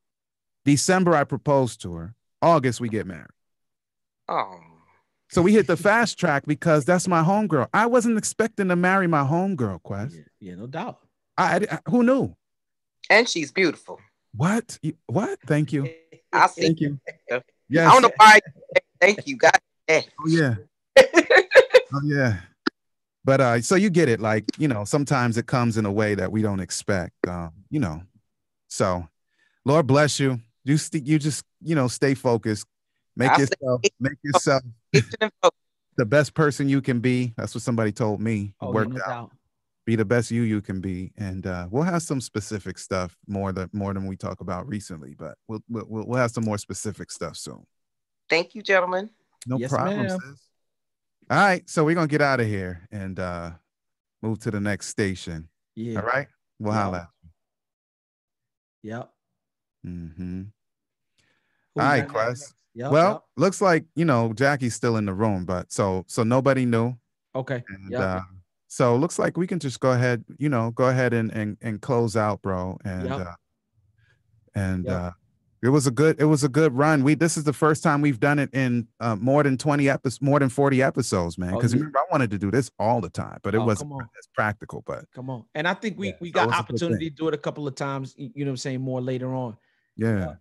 December, I propose to her. August, we get married. Oh. So we hit the fast track because that's my homegirl. I wasn't expecting to marry my homegirl, Quest. Yeah, no doubt. Who knew? And she's beautiful. What? What? Thank you. I'll see. Thank you. Yes. I don't know why. Thank you, God. Oh yeah. Oh yeah. But so you get it. Like, sometimes it comes in a way that we don't expect. So Lord bless you. You just stay focused. Make yourself the best person you can be. That's what somebody told me. Worked out. Be the best you can be, and we'll have some specific stuff more than we talk about recently. But we'll have some more specific stuff soon. Thank you, gentlemen. No problem, sis. All right, so we're gonna get out of here and move to the next station. Yeah. All right, we'll holla. Yep. Mm-hmm. Who All we right, got next? Quest. Yep. Well, Yep. looks like Jackie's still in the room, but so nobody knew. Okay. And Yep. so looks like we can just go ahead, and close out, bro. And Yep. and it was a good run. This is the first time we've done it in more than 40 episodes, man. Oh, Because yeah. remember, I wanted to do this all the time, but it wasn't Come on. as practical. But Come on. And I think we so it got was a good opportunity thing. to do it a couple of times, you know what I'm saying, more later on. Yeah.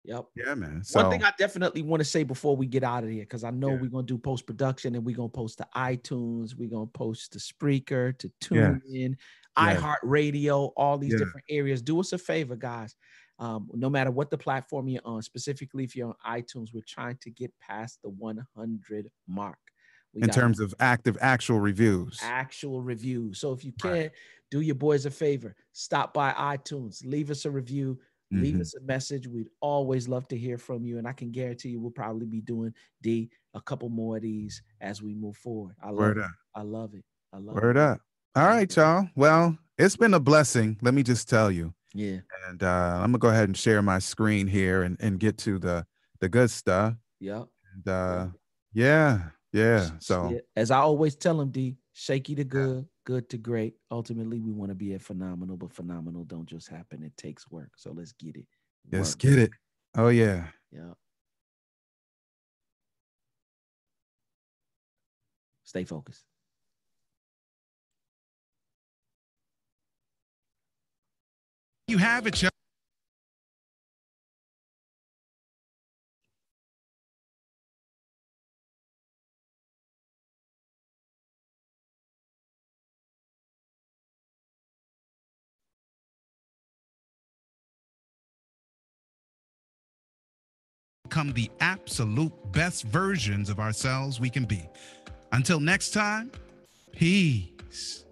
Yep. Yeah, man. One thing I definitely want to say before we get out of here, because I know Yeah. we're going to do post-production and we're going to post to iTunes, we're going to post to Spreaker, to TuneIn, iHeartRadio, all these different areas. Do us a favor, guys. No matter what the platform you're on, specifically if you're on iTunes, we're trying to get past the 100 mark. In terms of actual reviews. So if you can, do your boys a favor. Stop by iTunes. Leave us a review. Leave us a message. We'd always love to hear from you. And I can guarantee you we'll probably be doing a couple more of these as we move forward. I love it. I love it. Word up. All right, y'all. Well, it's been a blessing. Let me just tell you. Yeah. And I'm going to go ahead and share my screen here and get to the good stuff. Yep. And yeah. So as I always tell them, D, shaky to good, good to great. Ultimately, we want to be at phenomenal, but phenomenal don't just happen. It takes work. So let's get it. Let's get it. Oh, yeah. Yeah. Stay focused. You have it, y'all. Become the absolute best versions of ourselves we can be. Until next time, peace.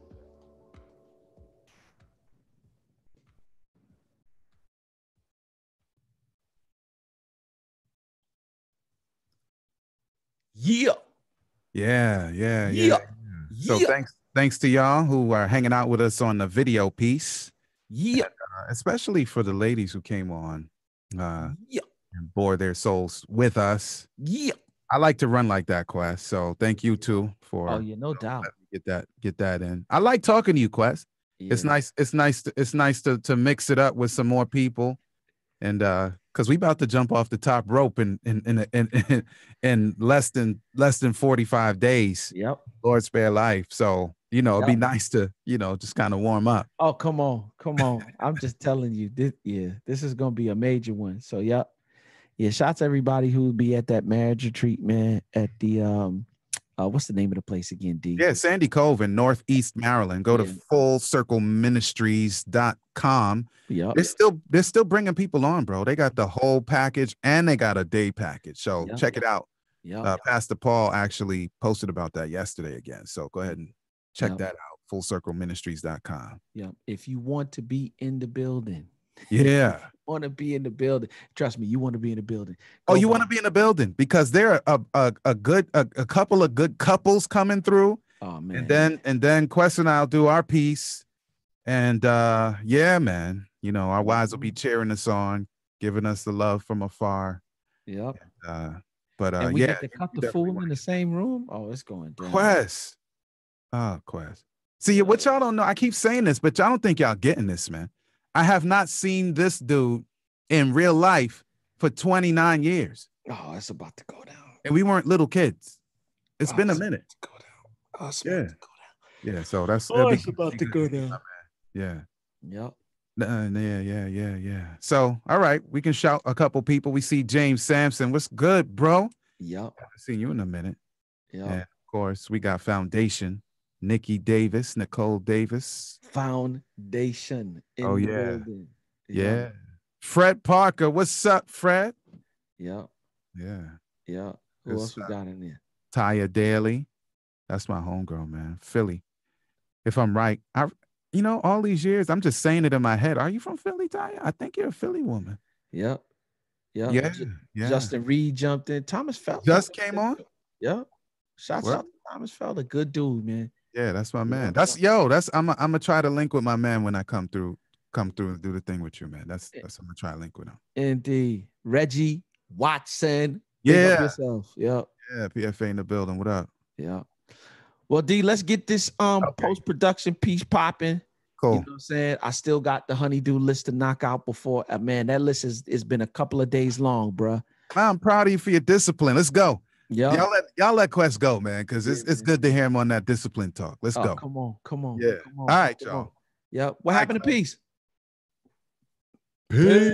Yeah. So thanks to y'all who are hanging out with us on the video piece. Yeah. And, especially for the ladies who came on and bore their souls with us. Yeah. I like to run like that, Quest. So thank you too for no doubt. Get that in. I like talking to you, Quest. Yeah. It's nice to mix it up with some more people. And because we about to jump off the top rope in less than 45 days. Yep. Lord spare life. So, it'd be nice to, just kind of warm up. Oh, come on. I'm just telling you, this is gonna be a major one. So shouts to everybody who will be at that marriage retreat, man, at the what's the name of the place again, D? Yeah, Sandy Cove in Northeast Maryland. Go to fullcircleministries.com. Yeah. They're still bringing people on, bro. They got the whole package and they got a day package. So check it out. Yeah. Pastor Paul actually posted about that yesterday again. So go ahead and check that out. Fullcircleministries.com. Yeah. If you want to be in the building. Yeah. Want to be in the building. Trust me, you want to be in the building. You want to be in the building because there are a couple of good couples coming through. Oh man. And then Quest and I'll do our piece. And man, our wives will be cheering us on, giving us the love from afar. Yep. And we get to cut the fool in the same room. Oh, it's going down. Quest. Quest. See, what y'all don't know, I keep saying this, but y'all don't think y'all getting this, man. I have not seen this dude in real life for 29 years. Oh, it's about to go down. And we weren't little kids. It's been a minute. Go down. About to go down. Yeah, so that's it's about to go down. Yeah. Yep. Yeah. So, all right, we can shout a couple people. We see James Sampson. What's good, bro? Yep. I've seen you in a minute. Yeah. And of course, we got Foundation. Nikki Davis, Nicole Davis. Foundation. In the building. Yeah. Fred Parker. What's up, Fred? Yeah. Yeah. Who else we got in there? Taya Daly. That's my homegirl, man. Philly. If I'm right, all these years, I'm just saying it in my head. Are you from Philly, Taya? I think you're a Philly woman. Yep. Yeah. Justin Reed jumped in. Thomas Phelps just came on. Yep. Shouts out to Thomas Felder, good dude, man. Yeah, that's my man. I'm gonna try to link with my man when I come through and do the thing with you, man. That's I'm gonna try to link with him. Indeed. Reggie Watson. Yeah. Big up yourself. Yep. Yeah, PFA in the building. What up? Yeah. Well, D, let's get this post-production piece popping. Cool. You know what I'm saying? I still got the honeydew list to knock out before. Man, that list has been a couple of days long, bro. I'm proud of you for your discipline. Let's go. Yeah. Y'all let Quest go, man, because it's good to hear him on that discipline talk. Let's go. Come on. Yeah. Come on. All right, y'all. Yep. What happened to Peace? Peace.